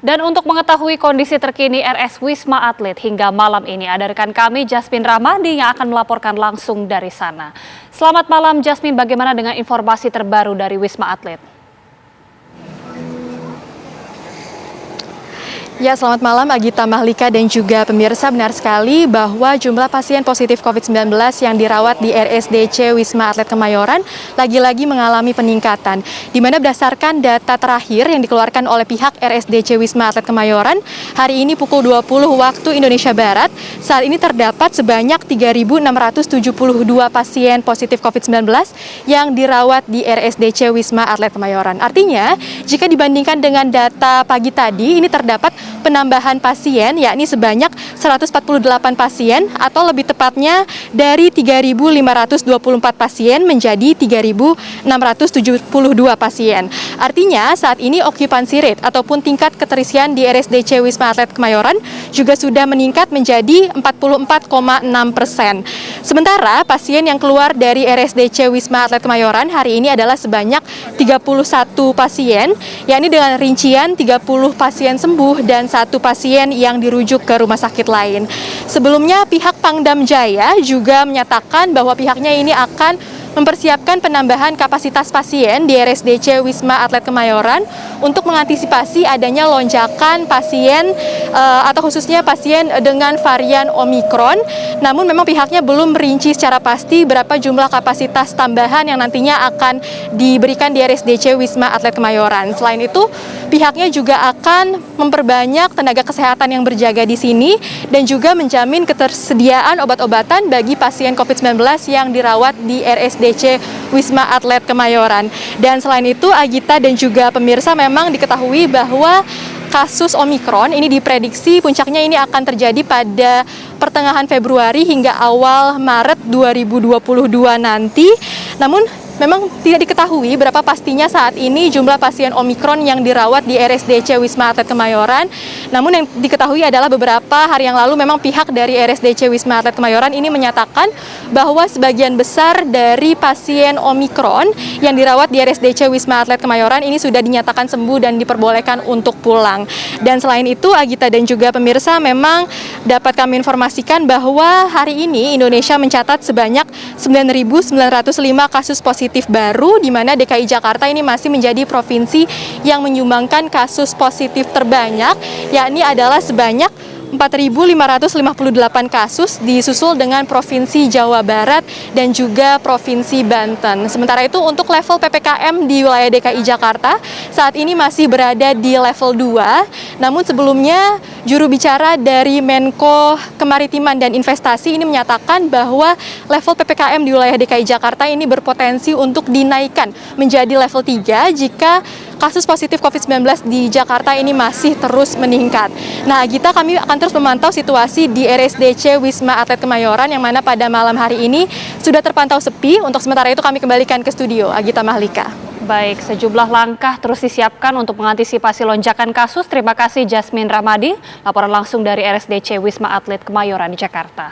Dan untuk mengetahui kondisi terkini RS Wisma Atlet hingga malam ini, ada rekan kami Jasmine Ramadi yang akan melaporkan langsung dari sana. Selamat malam Jasmine, bagaimana dengan informasi terbaru dari Wisma Atlet? Ya, selamat malam Agita Mahlika dan juga pemirsa. Benar sekali bahwa jumlah pasien positif COVID-19 yang dirawat di RSDC Wisma Atlet Kemayoran lagi-lagi mengalami peningkatan. Di mana berdasarkan data terakhir yang dikeluarkan oleh pihak RSDC Wisma Atlet Kemayoran, hari ini pukul 20 waktu Indonesia Barat, saat ini terdapat sebanyak 3.672 pasien positif COVID-19 yang dirawat di RSDC Wisma Atlet Kemayoran. Artinya, jika dibandingkan dengan data pagi tadi, ini terdapat penambahan pasien yakni sebanyak 148 pasien atau lebih tepatnya dari 3.524 pasien menjadi 3.672 pasien. Artinya saat ini occupancy rate ataupun tingkat keterisian di RSDC Wisma Atlet Kemayoran juga sudah meningkat menjadi 44,6%. Sementara pasien yang keluar dari RSDC Wisma Atlet Kemayoran hari ini adalah sebanyak 31 pasien, yakni dengan rincian 30 pasien sembuh dan 1 pasien yang dirujuk ke rumah sakit lain. Sebelumnya pihak Pangdam Jaya juga menyatakan bahwa pihaknya ini akan mempersiapkan penambahan kapasitas pasien di RSDC Wisma Atlet Kemayoran untuk mengantisipasi adanya lonjakan pasien atau khususnya pasien dengan varian Omikron. Namun memang pihaknya belum merinci secara pasti berapa jumlah kapasitas tambahan yang nantinya akan diberikan di RSDC Wisma Atlet Kemayoran. Selain itu, pihaknya juga akan memperbanyak tenaga kesehatan yang berjaga di sini dan juga menjamin ketersediaan obat-obatan bagi pasien COVID-19 yang dirawat di RSDC Wisma Atlet Kemayoran. Dan selain itu, Agita dan juga pemirsa, memang diketahui bahwa kasus Omikron ini diprediksi puncaknya ini akan terjadi pada pertengahan Februari hingga awal Maret 2022 nanti. Namun memang tidak diketahui berapa pastinya saat ini jumlah pasien Omikron yang dirawat di RSDC Wisma Atlet Kemayoran. Namun yang diketahui adalah beberapa hari yang lalu memang pihak dari RSDC Wisma Atlet Kemayoran ini menyatakan bahwa sebagian besar dari pasien Omikron yang dirawat di RSDC Wisma Atlet Kemayoran ini sudah dinyatakan sembuh dan diperbolehkan untuk pulang. Dan selain itu, Agita dan juga pemirsa, memang dapat kami informasikan bahwa hari ini Indonesia mencatat sebanyak 9.905 kasus positif baru, di mana DKI Jakarta ini masih menjadi provinsi yang menyumbangkan kasus positif terbanyak, yakni adalah sebanyak 4.558 kasus, disusul dengan Provinsi Jawa Barat dan juga Provinsi Banten. Sementara itu untuk level PPKM di wilayah DKI Jakarta saat ini masih berada di level 2. Namun sebelumnya juru bicara dari Menko Kemaritiman dan Investasi ini menyatakan bahwa level PPKM di wilayah DKI Jakarta ini berpotensi untuk dinaikkan menjadi level 3 jika kasus positif COVID-19 di Jakarta ini masih terus meningkat. Nah, kami akan terus memantau situasi di RSDC Wisma Atlet Kemayoran yang mana pada malam hari ini sudah terpantau sepi. Untuk sementara itu kami kembalikan ke studio, Agita Mahlika. Baik, sejumlah langkah terus disiapkan untuk mengantisipasi lonjakan kasus. Terima kasih Jasmine Ramadi, laporan langsung dari RSDC Wisma Atlet Kemayoran di Jakarta.